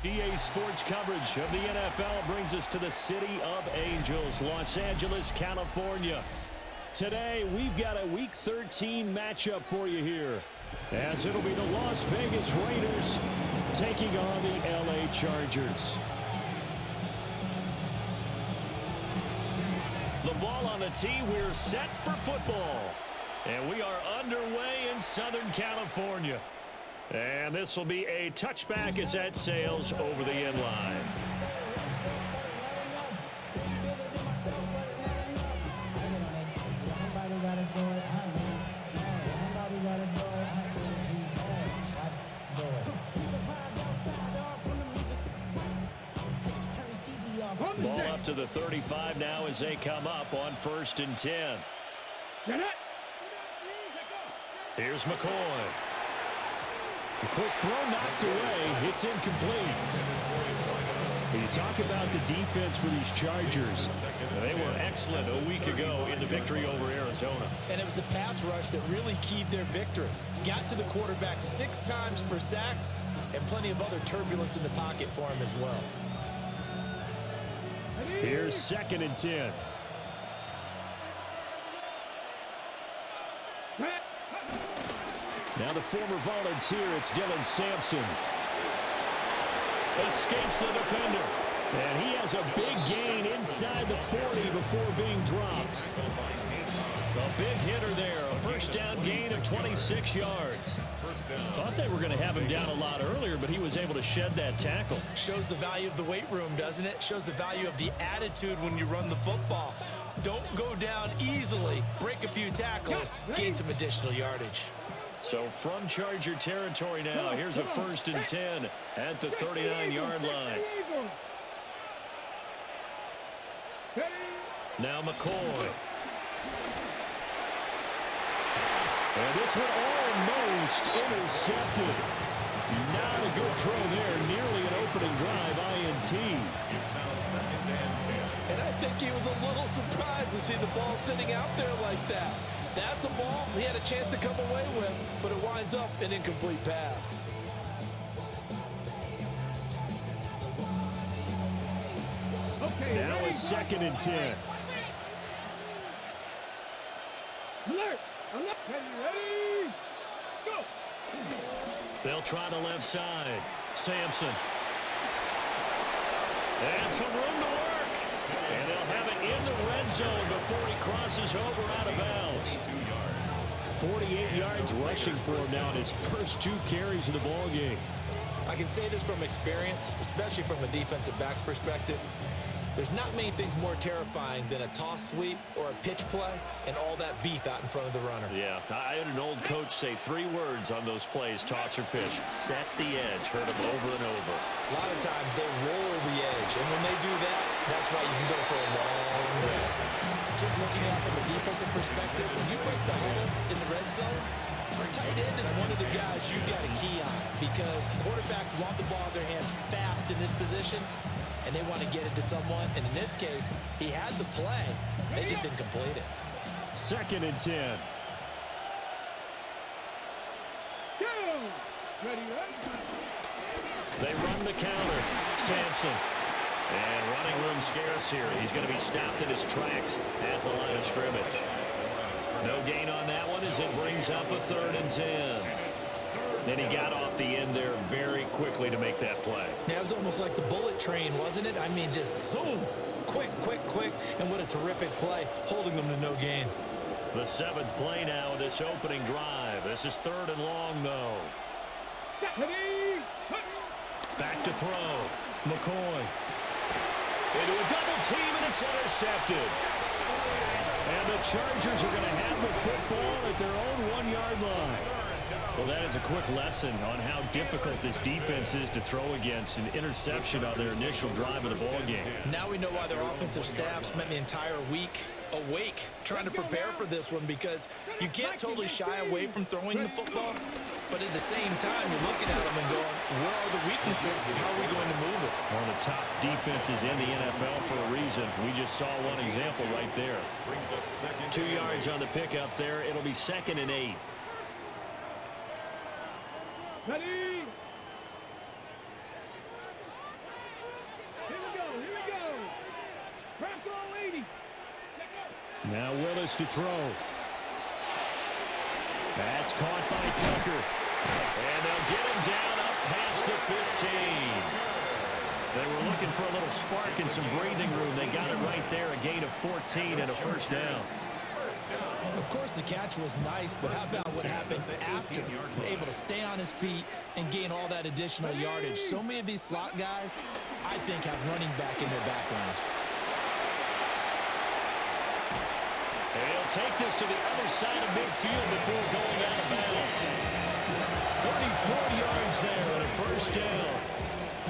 EA Sports coverage of the NFL brings us to the City of Angels, Los Angeles, California. Today, we've got a Week 13 matchup for you here, as it'll be the Las Vegas Raiders taking on the LA Chargers. The ball on the tee, we're set for football. And we are underway in Southern California. And this will be a touchback as that sails over the end line. Ball up to the 35 now as they come up on 1st and 10. Here's McCoy. A quick throw knocked away. It's incomplete. When you talk about the defense for these Chargers, they were excellent a week ago in the victory over Arizona. And it was the pass rush that really keyed their victory. Got to the quarterback 6 times for sacks and plenty of other turbulence in the pocket for him as well. Here's 2nd and 10. Now the former volunteer, it's Dylan Sampson. Escapes the defender. And he has a big gain inside the 40 before being dropped. A big hitter there. A first down gain of 26 yards. Thought they were going to have him down a lot earlier, but he was able to shed that tackle. Shows the value of the weight room, doesn't it? Shows the value of the attitude when you run the football. Don't go down easily. Break a few tackles. Gain some additional yardage. So from Charger territory now, here's a 1st and 10 at the 39-yard line. Now McCoy. And this one almost intercepted. Not a good throw there. Nearly an opening drive, INT. And I think he was a little surprised to see the ball sitting out there like that. That's a ball he had a chance to come away with, but it winds up an incomplete pass. Now it's 2nd and 10. Alert! Alert! Ready? Go! They'll try the left side. Sampson. And some room to work. And they'll have it in the red zone before he crosses over out of bounds. 48 yards rushing for him now in his first 2 carries of the ball game. I can say this from experience, especially from a defensive back's perspective. There's not many things more terrifying than a toss sweep or a pitch play and all that beef out in front of the runner. Yeah, I had an old coach say 3 words on those plays, toss or pitch. Set the edge. Heard them over and over. A lot of times they roll the edge, and when they do that, that's why you can go for a long way. Just looking at it from a defensive perspective, when you break the huddle in the red zone, tight end is one of the guys you got to key on because quarterbacks want the ball in their hands fast in this position, and they want to get it to someone. And in this case, he had the play. They just didn't complete it. 2nd and 10. They run the counter. Sampson. And running room scarce here. He's going to be stopped in his tracks at the line of scrimmage. No gain on that one as it brings up a 3rd and 10. And he got off the end there very quickly to make that play. Yeah, it was almost like the bullet train, wasn't it? I mean, just zoom. Quick, quick, quick. And what a terrific play, holding them to no gain. The 7th play now of this opening drive. This is 3rd and long, though. Back to throw. McCoy. Into a double team, and it's intercepted. And the Chargers are going to have the football at their own 1-yard line. Well, that is a quick lesson on how difficult this defense is to throw against. An interception on their initial drive of the ballgame. Now we know why their offensive staff spent the entire week awake trying to prepare for this one, because you can't totally shy away from throwing the football, but at the same time, you're looking at them and going, where are the weaknesses? How are we going to move it? One of the top defenses in the NFL for a reason. We just saw one example right there. 2 yards on the pickup there. It'll be 2nd and 8. Ready? Now Willis to throw. That's caught by Tucker. And they'll get him down up past the 15. They were looking for a little spark and some breathing room. They got it right there, a gain of 14 and a first down. Of course, the catch was nice, but how about what happened after? Able to stay on his feet and gain all that additional yardage. So many of these slot guys, I think, have running back in their background. He'll take this to the other side of midfield before going out of bounds. 34 yards there and a first down.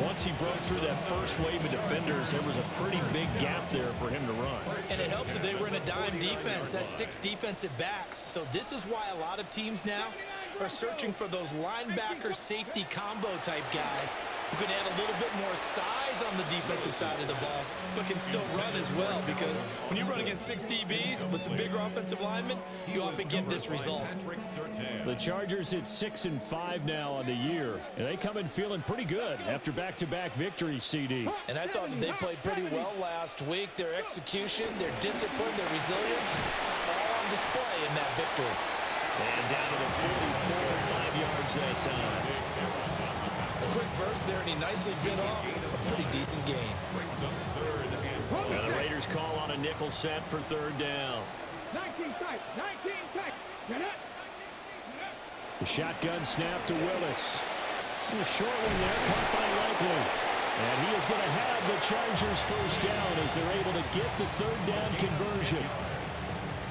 Once he broke through that first wave of defenders, there was a pretty big gap there for him to run. And it helps that they were in a dime defense. That's 6 defensive backs. So this is why a lot of teams now are searching for those linebacker safety combo type guys who can add a little bit more size on the defensive side of the ball, but can still run as well, because when you run against 6 DBs with some bigger offensive linemen, you often get this result. The Chargers hit 6-5 now on the year, and they come in feeling pretty good after back-to-back victories, CD. And I thought that they played pretty well last week. Their execution, their discipline, their resilience, all on display in that victory. And down to the 44, 5 yards that time. A quick burst there, and he nicely bit off a pretty decent gain. Now the Raiders call on a nickel set for third down. 19 tight, 19 tight. Get it. The shotgun snap to Willis. A short one there, caught by Likely. And he is going to have the Chargers first down as they're able to get the third down conversion.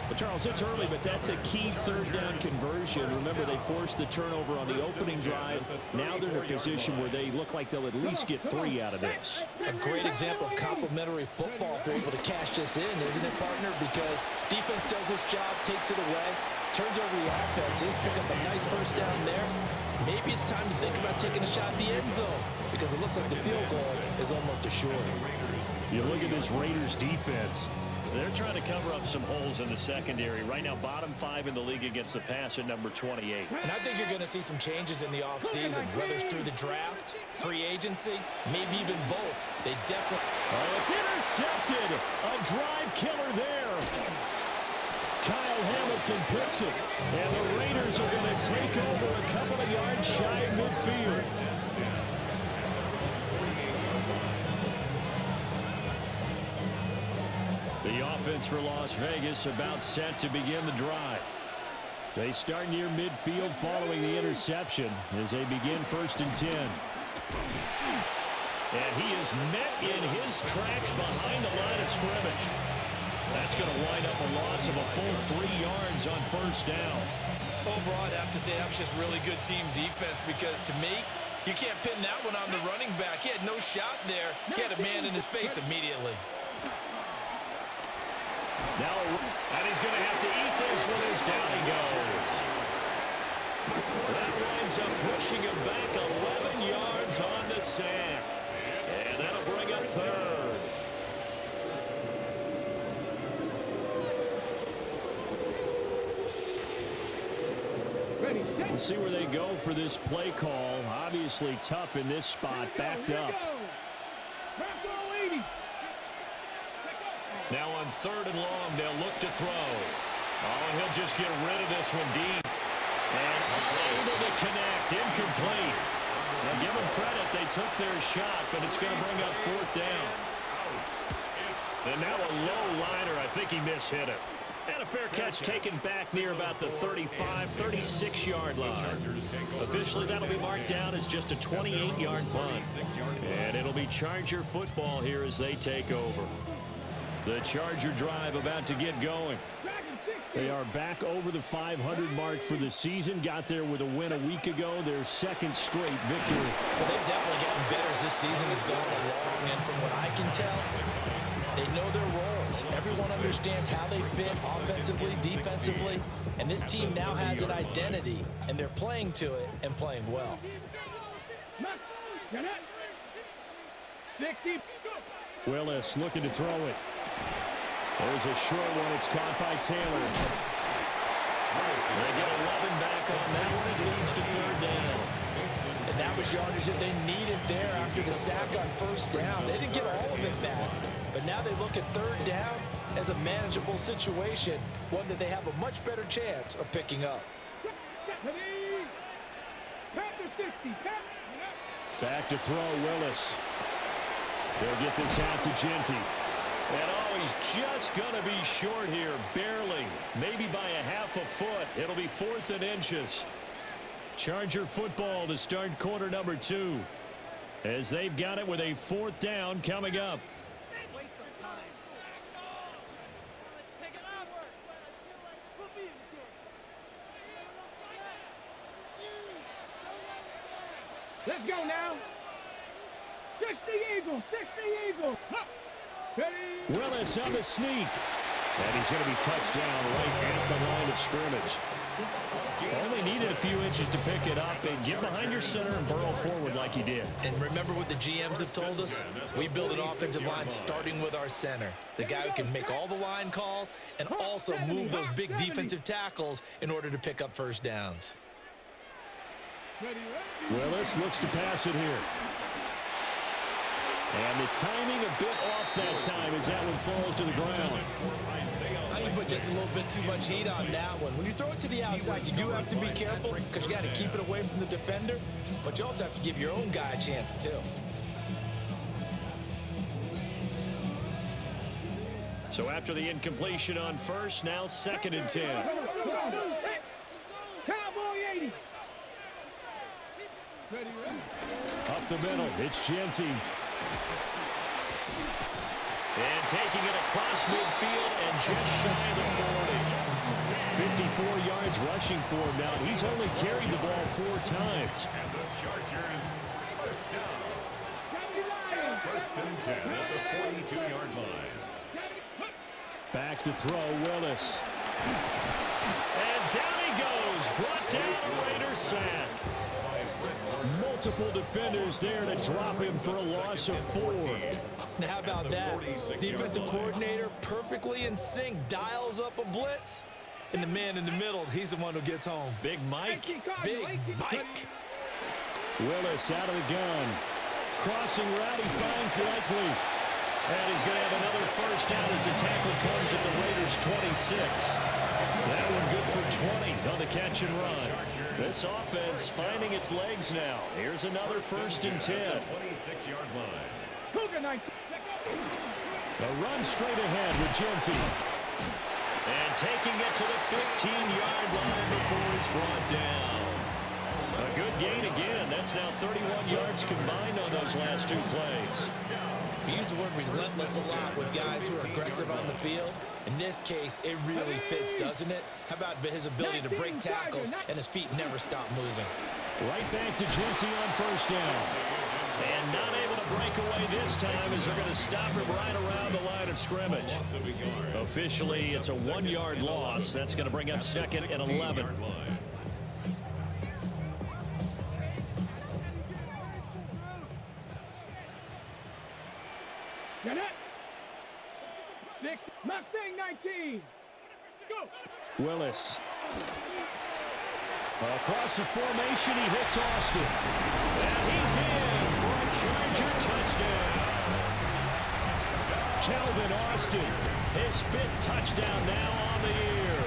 But Charles, it's early, but that's a key third down conversion. Remember, they forced the turnover on the opening drive. Now they're in a position where they look like they'll at least get 3 out of this. A great example of complementary football if they're able to cash this in, isn't it, partner? Because defense does this job, takes it away, turns over the offense. He's pick up a nice first down there. Maybe it's time to think about taking a shot at the end zone, because it looks like the field goal is almost assured. You look at this Raiders defense. They're trying to cover up some holes in the secondary. Right now, bottom 5 in the league against the pass at number 28. And I think you're going to see some changes in the offseason, whether it's through the draft, free agency, maybe even both. They definitely... Oh, it's intercepted. A drive killer there. Kyle Hamilton picks it. And the Raiders are going to take over a couple of yards shy of midfield. The offense for Las Vegas about set to begin the drive. They start near midfield following the interception as they begin 1st and 10. And he is met in his tracks behind the line of scrimmage. That's going to wind up a loss of a full 3 yards on first down. Overall, I'd have to say that was just really good team defense, because to me, you can't pin that one on the running back. He had no shot there. He had a man in his face immediately. Now, and he's going to have to eat this one as down he goes. That winds up pushing him back 11 yards on the sack. And that'll bring up third. Ready, set. We'll see where they go for this play call. Obviously tough in this spot, backed up. Now on 3rd and long, they'll look to throw. Oh, and he'll just get rid of this one deep. And unable to connect, incomplete. Now give them credit, they took their shot, but it's going to bring up 4th down. And now a low liner, I think he mishit it. And a fair catch taken back near about the 35, 36-yard line. Officially, that'll be marked down as just a 28-yard punt. And it'll be Charger football here as they take over. The Charger drive about to get going. They are back over the 500 mark for the season. Got there with a win a week ago, their 2nd straight victory. Well, they've definitely gotten better as this season has gone along. And from what I can tell, they know their roles. Everyone understands how they fit offensively, defensively. And this team now has an identity, and they're playing to it and playing well. 60. Willis looking to throw it. There's a short one. It's caught by Taylor. They get 11 back on that one. It leads to 3rd down. And that was yardage that they needed there after the sack on 1st down. They didn't get all of it back, but now they look at 3rd down, as a manageable situation, one that they have a much better chance of picking up. Back to throw, Willis. They'll get this out to Genty. And oh, he's just going to be short here, barely. Maybe by a half a foot. It'll be 4th and inches. Charger football to start quarter number 2. As they've got it with a 4th down coming up. Let's go now. 60 Eagles, 60 Eagles. Willis on the sneak. And he's going to be touched down right at the line of scrimmage. Only needed a few inches to pick it up and get behind your center and burrow forward like he did. And remember what the GMs have told us? We build an offensive line starting with our center, the guy who can make all the line calls and also move those big defensive tackles in order to pick up first downs. Willis looks to pass it here. And the timing a bit off that time as that one falls to the ground. I think you put just a little bit too much heat on that one. When you throw it to the outside, you do have to be careful because you got to keep it away from the defender, but you also have to give your own guy a chance too. So after the incompletion on first, now 2nd and 10. Cowboy 80. Up the middle, it's Genty. And taking it across midfield and just shy of the 40. 54 yards rushing for him now. He's only carried the ball 4 times. And the Chargers first down. 1st and 10 at the 42-yard line. Back to throw, Willis. And down he goes. Brought down a Raider sack. Multiple defenders there to drop him for a loss of 4. Now how about that? Defensive coordinator perfectly in sync, dials up a blitz, and the man in the middle, he's the one who gets home. Big Mike. Big Mike. Willis out of the gun. Crossing route, he finds Likely. And he's going to have another first down as the tackle comes at the Raiders' 26. That one good for 20 on the catch and run. This offense finding its legs now. Here's another 1st and 10. 26-yard line. A run straight ahead with Genty. And taking it to the 15-yard line before it's brought down. A good gain again. That's now 31 yards combined on those last 2 plays. We use the word relentless a lot with guys who are aggressive on the field. In this case, it really fits, doesn't it? How about his ability to break tackles and his feet never stop moving? Right back to Genty on first down. And not able to break away this time as they're going to stop him right around the line of scrimmage. Officially, it's a 1-yard loss. That's going to bring up 2nd and 11. Mustang 19. Go. Willis. Across the formation, he hits Austin. And he's in for a Charger touchdown. Calvin Austin, his 5th touchdown now on the year.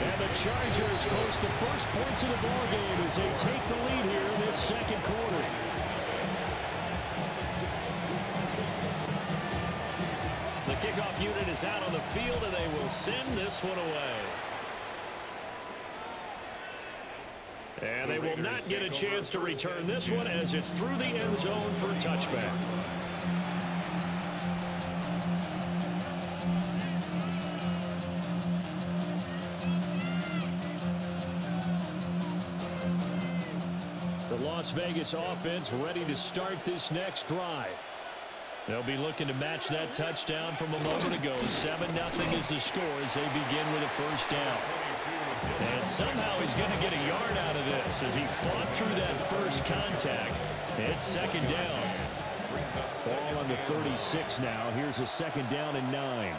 And the Chargers post the first points of the ballgame as they take the lead here in this 2nd quarter. The kickoff unit is out on the field, and they will send this one away. And they will not get a chance to return this one as it's through the end zone for a touchback. The Las Vegas offense ready to start this next drive. They'll be looking to match that touchdown from a moment ago. 7-0 is the score as they begin with a first down. And somehow he's going to get a yard out of this as he fought through that first contact. It's 2nd down. Ball on the 36 now. Here's a 2nd down and 9.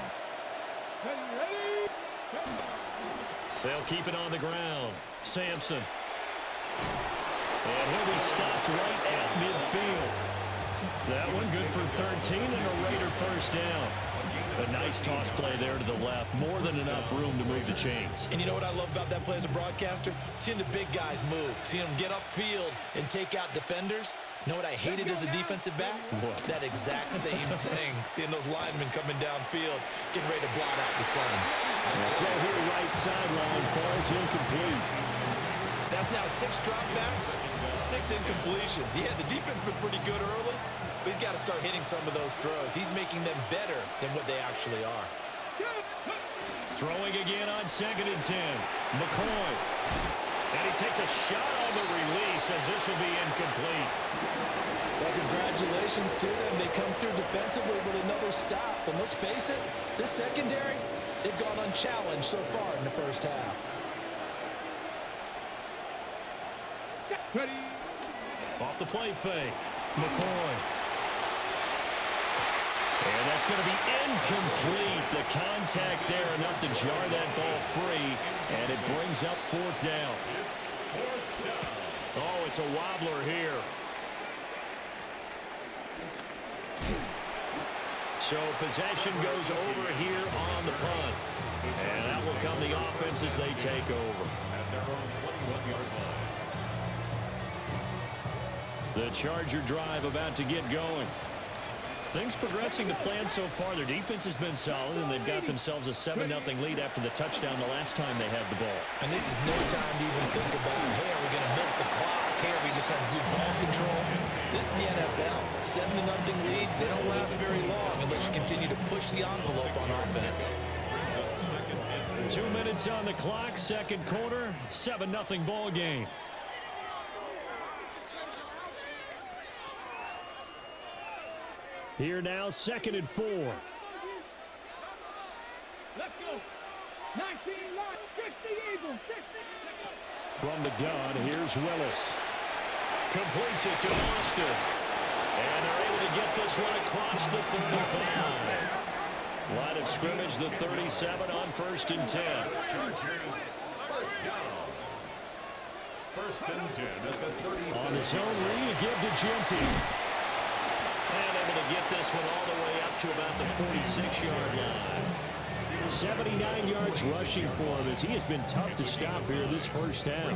They'll keep it on the ground. Sampson. And he'll be stopped right at midfield. That one good for 13 and a Raider first down. A nice toss play there to the left. More than enough room to move the chains. And you know what I love about that play as a broadcaster? Seeing the big guys move. Seeing them get upfield and take out defenders. You know what I hated as a defensive back? What? That exact same thing. Seeing those linemen coming downfield, getting ready to blot out the sun. Throw here right sideline falls incomplete. That's now 6 dropbacks, 6 incompletions. Yeah, the defense has been pretty good early, but he's got to start hitting some of those throws. He's making them better than what they actually are. Throwing again on 2nd and 10. McCoy. And he takes a shot on the release as this will be incomplete. Well, congratulations to them. They come through defensively with another stop. And let's face it, this secondary, they've gone unchallenged so far in the first half. Ready. Off the play fake. McCoy. And that's going to be incomplete. The contact there enough to jar that ball free. And it brings up 4th down. Oh, it's a wobbler here. So possession goes over here on the punt. And that will come the offense as they take over. At their own 21-yard line. The Charger drive about to get going. Things progressing to plan so far. Their defense has been solid, and they've got themselves a 7-0 lead after the touchdown the last time they had the ball. And this is no time to even think about, hey, are we going to milk the clock? Hey, are we just going to do ball control? This is the NFL. 7-0 leads, they don't last very long unless you continue to push the envelope on offense. 2 minutes on the clock, second quarter, 7-0 ball game. Here now, 2nd and 4. Let's go. 19 line. 60 Eagles. 60. From the gun, here's Willis. Completes it to Austin. And they're able to get this one across the 35. Line of scrimmage, the 37 on 1st and 10. Chargers, first down. 1st and 10 at the 37. On his own read, give to Genty. And able to get this one all the way up to about the 46-yard line. 79 yards rushing for him as he has been tough to stop here this first half.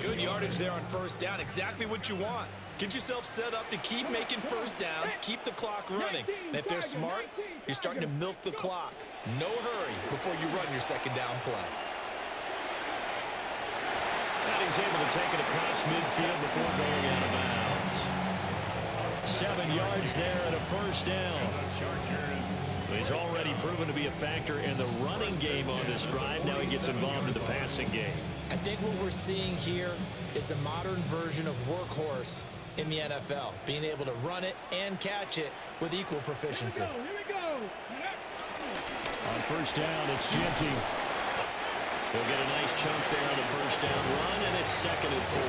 Good yardage there on 1st down. Exactly what you want. Get yourself set up to keep making 1st downs, keep the clock running. And if they're smart, you're starting to milk the clock. No hurry before you run your 2nd down play. And he's able to take it across midfield before going out of bounds. 7 yards there and a 1st down. He's already proven to be a factor in the running game on this drive. Now he gets involved in the passing game. I think what we're seeing here is the modern version of workhorse in the NFL, being able to run it and catch it with equal proficiency. Here we go. On 1st down, it's Genty. He'll get a nice chunk there on the 1st down run, and it's 2nd and 4.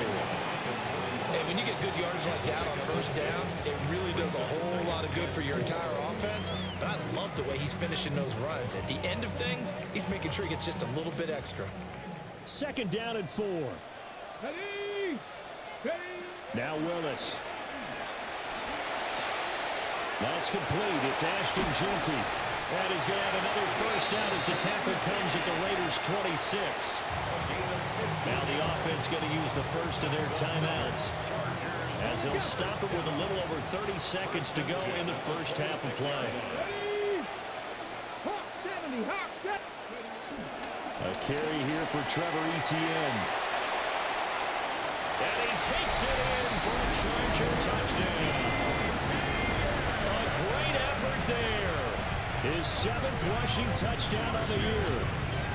And when you get good yardage like that on 1st down, it really does a whole lot of good for your entire offense. But I love the way he's finishing those runs. At the end of things, he's making sure he gets just a little bit extra. 2nd down and 4. Ready. Ready. Now Willis. That's complete. It's Ashton Genty. And he's going to have another 1st down as the tackle comes at the Raiders' 26. Now the offense going to use the first of their timeouts as they'll stop it with a little over 30 seconds to go in the first half of play. Ready. Hawk 70. Hawk 70. A carry here for Trevor Etienne. And he takes it in for a Charger touchdown. A great effort there. His 7th rushing touchdown of the year.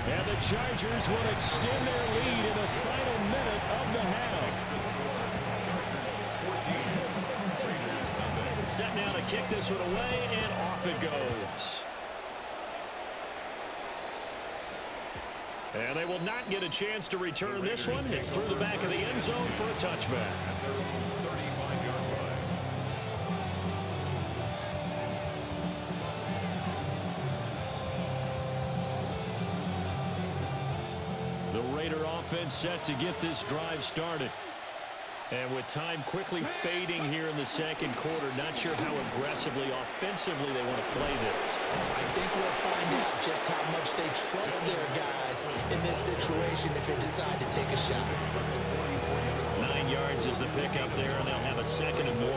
And the Chargers will extend their lead in the final minute of the half. Set now to kick this one away, and off it goes. And they will not get a chance to return this one. It's through the back of the end zone for a touchback. The Raider offense set to get this drive started. And with time quickly fading here in the second quarter, not sure how aggressively, offensively they want to play this. I think we'll find out just how much they trust their guys in this situation if they decide to take a shot. 9 yards is the pickup there, and they'll have a 2nd and 1.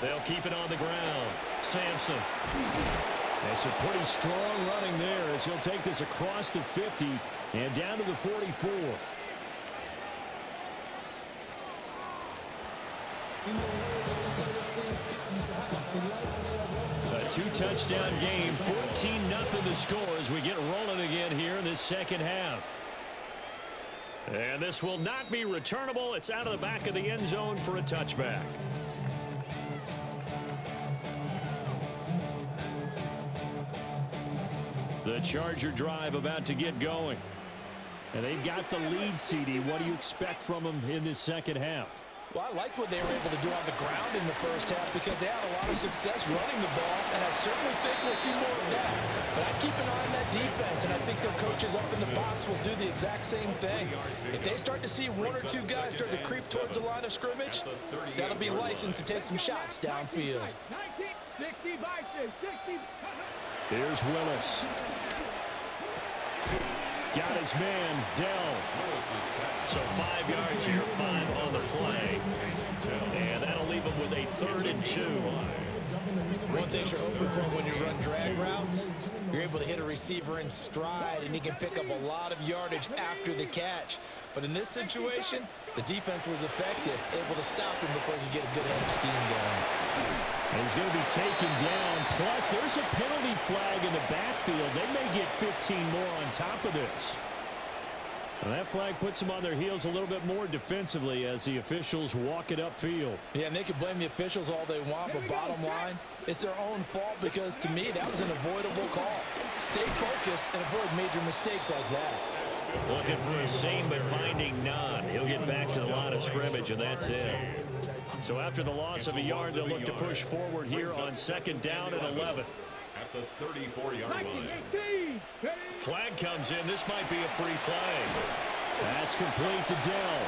They'll keep it on the ground. Sampson. That's a pretty strong running there as he'll take this across the 50 and down to the 44. A 2-touchdown game, 14-0 the score as we get rolling again here in this second half. And this will not be returnable. It's out of the back of the end zone for a touchback. The Charger drive about to get going. And they've got the lead, CD. What do you expect from them in this second half? Well, I like what they were able to do on the ground in the first half because they had a lot of success running the ball, and I certainly think we'll see more of that. But I keep an eye on that defense, and I think their coaches up in the box will do the exact same thing. If they start to see 1 or 2 guys start to creep towards the line of scrimmage, that'll be licensed to take some shots downfield. 60 by 60. Here's Willis. Got his man, Dell. So 5 yards here, 5 on the play. And that'll leave him with a 3rd and 2. One thing you're hoping for when you run drag routes, you're able to hit a receiver in stride, and he can pick up a lot of yardage after the catch. But in this situation, the defense was effective, able to stop him before he could get a good head of steam going. And he's going to be taken down. Plus, there's a penalty flag in the backfield. They may get 15 more on top of this. And that flag puts them on their heels a little bit more defensively as the officials walk it upfield. Yeah, and they can blame the officials all they want, but bottom line, it's their own fault because, to me, that was an avoidable call. Stay focused and avoid major mistakes like that. Looking for a seam, but finding none. He'll get back to the line of scrimmage, and that's it. So after the loss of a yard, they'll look to push forward here on 2nd down and 11. At the 34-yard line. Flag comes in. This might be a free play. That's complete to Dell.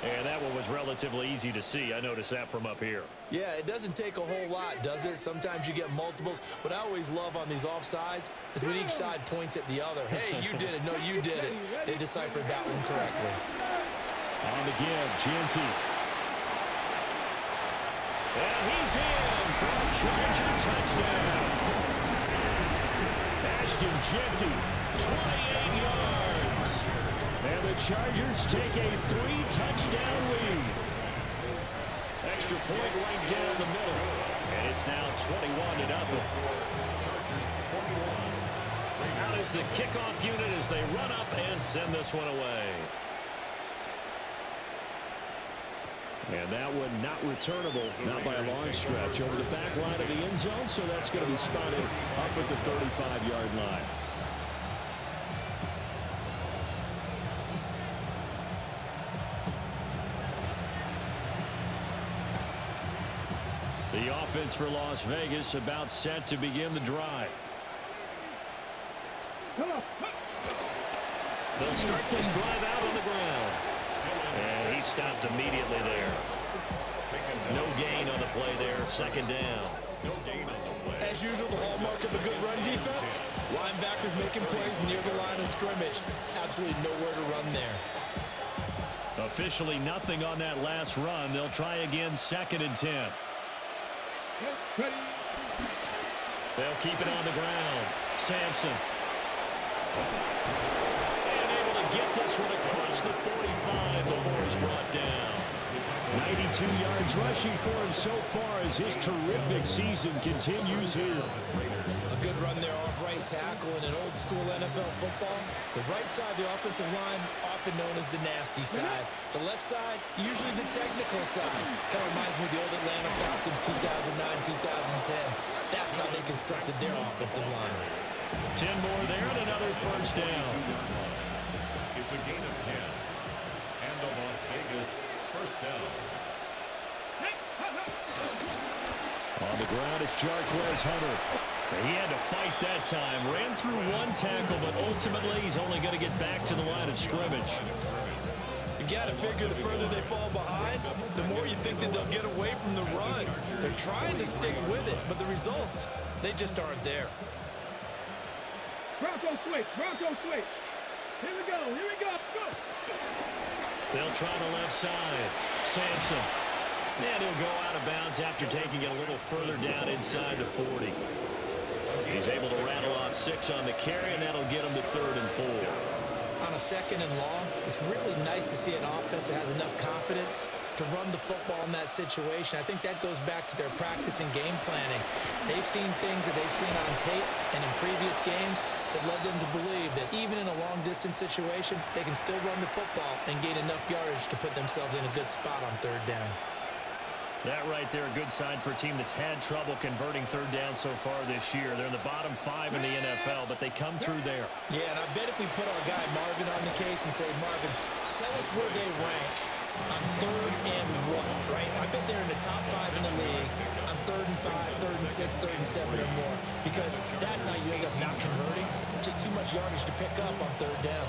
And that one was relatively easy to see. I noticed that from up here. Yeah, it doesn't take a whole lot, does it? Sometimes you get multiples. What I always love on these offsides is when each side points at the other. Hey, you did it. No, you did it. They deciphered that one correctly. On the give, Genty. And he's in for a Charger touchdown. Ashton Genty, 28 yards. And the Chargers take a 3-touchdown lead. Extra point right down the middle. And it's now 21-0. Out is the kickoff unit as they run up and send this one away. And that one not returnable, not by a long stretch, over the back line of the end zone, so that's going to be spotted up at the 35-yard line. The offense for Las Vegas about set to begin the drive. They'll start this drive out on the ground. And he stopped immediately there. No gain on the play there. 2nd down. As usual, the hallmark of a good run defense, linebackers making plays near the line of scrimmage. Absolutely nowhere to run there. Officially nothing on that last run. They'll try again 2nd and 10. They'll keep it on the ground. Sampson. And able to get this one across the 45 before he's brought down. 92 yards rushing for him so far as his terrific season continues here. A good run there off right tackle in an old school NFL football. The right side of the offensive line, often known as the nasty side. The left side, usually the technical side. Kind of reminds me of the old Atlanta Falcons 2009, 2010. That's how they constructed their offensive line. 10 more there and another first down. It's a gain of 10. And the Las Vegas first down. On the ground, it's Jarquez Hunter. He had to fight that time. Ran through one tackle, but ultimately he's only going to get back to the line of scrimmage. You've got to figure the further they fall behind, the more you think that they'll get away from the run. They're trying to stick with it, but the results, they just aren't there. Bronco switch. Bronco switch. Here we go. Here we go. Go. They'll try the left side. Sampson. And he'll go out of bounds after taking it a little further down inside the 40. He's able to rattle off 6 on the carry, and that'll get him to 3rd and 4. On a 2nd and long, it's really nice to see an offense that has enough confidence to run the football in that situation. I think that goes back to their practice and game planning. They've seen things that they've seen on tape and in previous games that led them to believe that even in a long-distance situation, they can still run the football and gain enough yardage to put themselves in a good spot on 3rd down. That right there, a good sign for a team that's had trouble converting 3rd down so far this year. They're in the bottom 5 in the NFL, but they come through there. Yeah, and I bet if we put our guy Marvin on the case and say, Marvin, tell us where they rank on 3rd and 1, right? I bet they're in the top 5 in the league on 3rd and 5, 3rd and 6, 3rd and 7 or more, because that's how you end up not converting. Just too much yardage to pick up on 3rd down.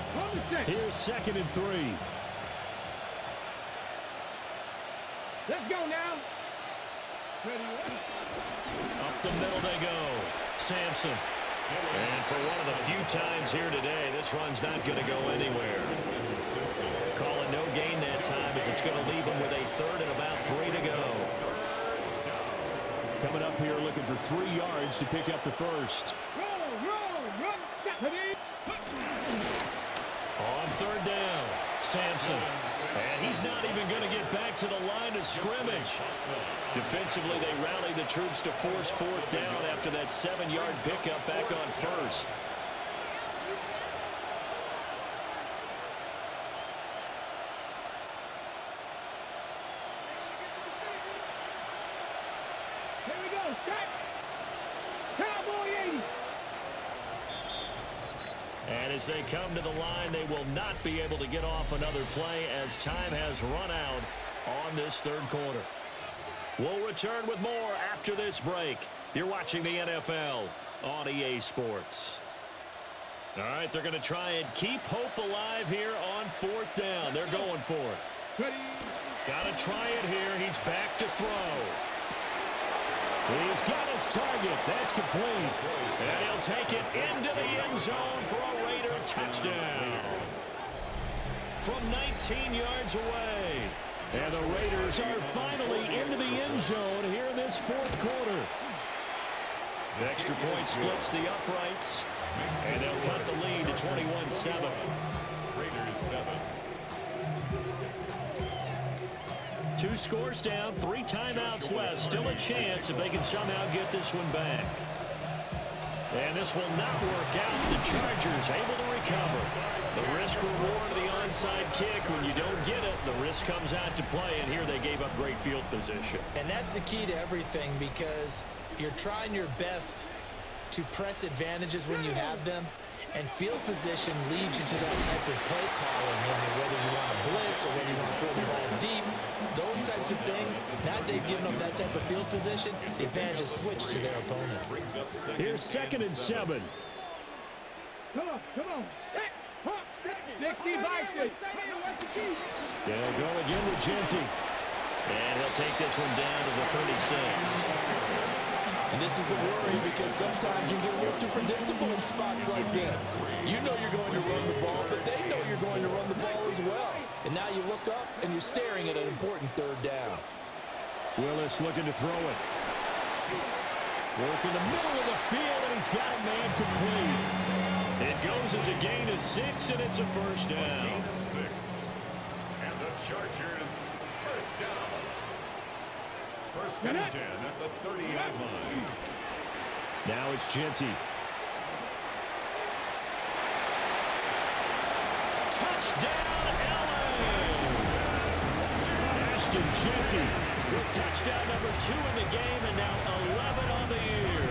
Here's 2nd and 3. Let's go now. Up the middle they go. Sampson. And for one of the few times here today, this run's not going to go anywhere. Calling no gain that time as it's going to leave him with a 3rd and about 3 to go. Coming up here looking for 3 yards to pick up the first. On 3rd down, Sampson. And he's not even going to get back to the line of scrimmage. Defensively, they rally the troops to force 4th down after that 7-yard pickup back on 1st. Here we go. Set. Cowboy 80. And as they come to the line, they will not be able to get off another play as time has run out on this 3rd quarter. We'll return with more after this break. You're watching the NFL on EA Sports. All right, they're going to try and keep hope alive here on 4th down. They're going for it. Got to try it here. He's back to throw. He's got his target. That's complete. And he'll take it into the end zone for a Raider touchdown. From 19 yards away. And the Raiders are finally into the end zone here in this 4th quarter. The extra point splits the uprights. And they'll cut the lead to 21-7. Raiders 7. 2 scores down, 3 timeouts left. Still a chance if they can somehow get this one back. And this will not work out. The Chargers able to recover. The risk reward of the onside kick. When you don't get it, the risk comes out to play. And here they gave up great field position. And that's the key to everything, because you're trying your best to press advantages when you have them. And field position leads you to that type of play calling. I mean, whether you want to blitz or whether you want to throw the ball deep, those types of things, now that they've given up that type of field position, the advantage is switched to their opponent. Here's 2nd and 7. Come on. Set. Hop. Set. 60 by 6. They'll go again with Genty. And he'll take this one down to the 36. And this is the worry, because sometimes you get a little too predictable in spots like this. You know you're going to run the ball, but they know you're going to run the ball as well. And now you look up and you're staring at an important 3rd down. Willis looking to throw it. Work in the middle of the field, and he's got a man complete. It goes as a gain of 6, and it's a 1st down. Gain of 6. And the Chargers, 1st down. 1st and 10 at the 30-yard line. Now it's Genty. Touchdown, LA! Ashton Genty with touchdown number 2 in the game, and now 11 on the year.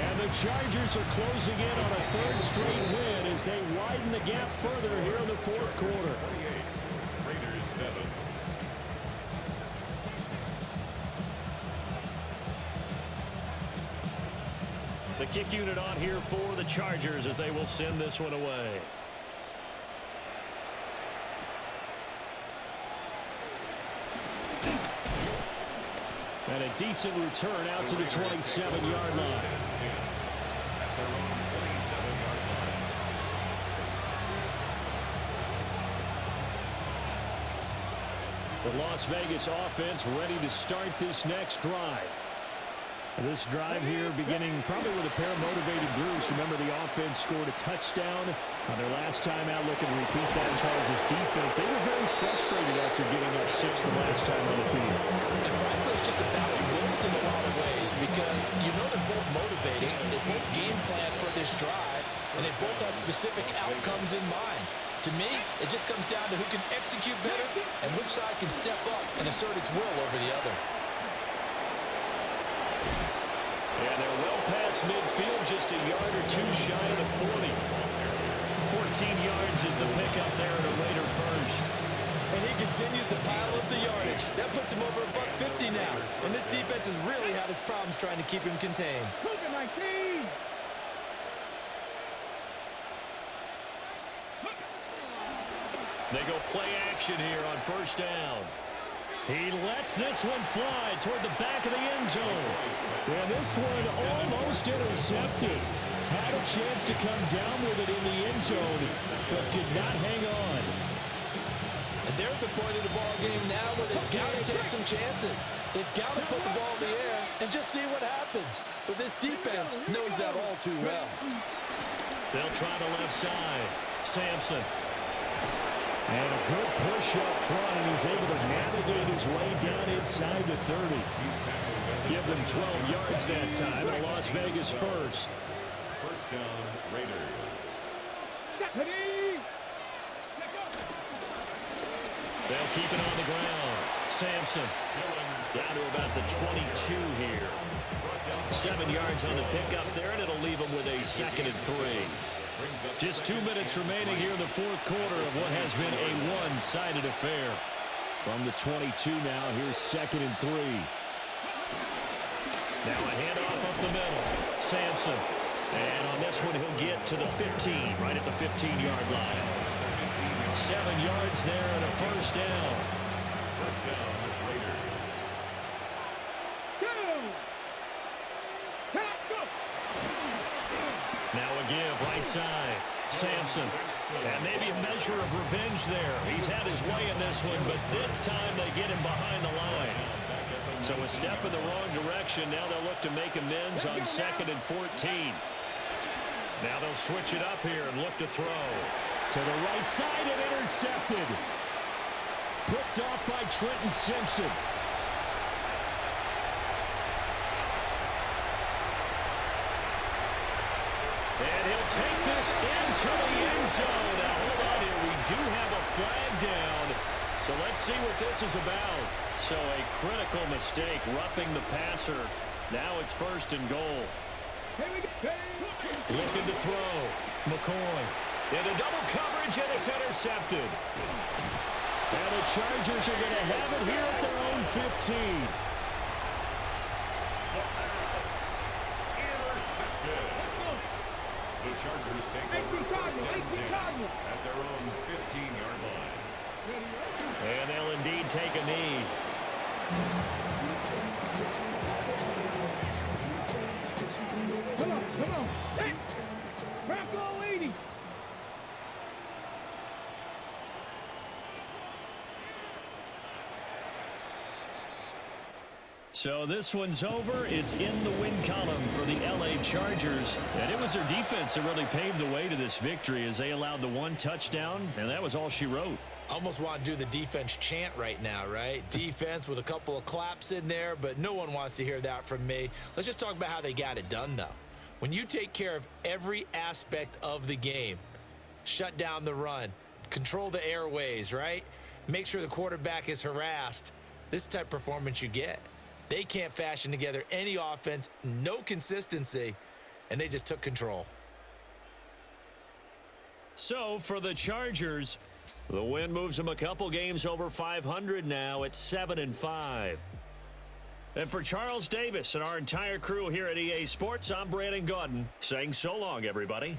And the Chargers are closing in on a 3rd straight win as they widen the gap further here in the 4th quarter. 28, Raiders 7. The kick unit on here for the Chargers as they will send this one away. And a decent return out to the 27-yard line. The Las Vegas offense ready to start this next drive. This drive here beginning probably with a pair of motivated groups. Remember, the offense scored a touchdown on their last time out. Looking to repeat that in Charles' defense. They were very frustrated after getting up 6 the last time on the field. And frankly, it's just about wills in a lot of ways because you know they're both motivated. They both game plan for this drive, and they both have specific outcomes in mind. To me, it just comes down to who can execute better and which side can step up and assert its will over the other. And they're well past midfield, just a yard or two shy of the 40. 14 yards is the pickup there at a Raider first. And he continues to pile up the yardage. That puts him over $150 now. And this defense has really had its problems trying to keep him contained. Look at my team. They go play action here on first down. He lets this one fly toward the back of the end zone. And this one almost intercepted. Had a chance to come down with it in the end zone, but could not hang on. And they're at the point of the ball game now where they've got to take some chances. They've got to put the ball in the air and just see what happens. But this defense knows that all too well. They'll try the left side. Sampson. And a good push up front, and he's able to navigate his way down inside the 30. Give them 12 yards that time, and a Las Vegas first. First down, Raiders. They'll keep it on the ground. Sampson down to about the 22 here. 7 yards on the pickup there, and it'll leave them with a 2nd and 3. Just 2 minutes remaining here in the fourth quarter of what has been a one-sided affair. From the 22 now, here's 2nd and 3. Now a handoff up the middle. Sampson. And on this one, he'll get to the 15, right at the 15-yard line. 7 yards there and a first down. First down, Raiders. Now a give right side. Sampson. And maybe a measure of revenge there. He's had his way in this one, but this time they get him behind the line. So a step in the wrong direction. Now they'll look to make amends on 2nd and 14. Now they'll switch it up here and look to throw. To the right side and intercepted. Picked off by Trenton Simpson. And he'll take this into the end zone. Now, hold on here. We do have a flag down. So let's see what this is about. So a critical mistake, roughing the passer. Now it's 1st and goal. Looking to throw. McCoy. Into double coverage, and it's intercepted. And the Chargers are going to have it here at their own 15. The Chargers take over first and 10 at their own 15-yard line. And they'll indeed take a knee. Come on. Hey, crack all 80. So this one's over. It's in the win column for the LA Chargers. And it was their defense that really paved the way to this victory as they allowed the 1 touchdown, and that was all she wrote. Almost want to do the defense chant right now, right? Defense with a couple of claps in there, but no one wants to hear that from me. Let's just talk about how they got it done, though. When you take care of every aspect of the game, shut down the run, control the airways, right? Make sure the quarterback is harassed. This type of performance you get. They can't fashion together any offense, no consistency, and they just took control. So for the Chargers, the win moves them a couple games over 500 now at 7-5. And for Charles Davis and our entire crew here at EA Sports, I'm Brandon Gaudin saying so long, everybody.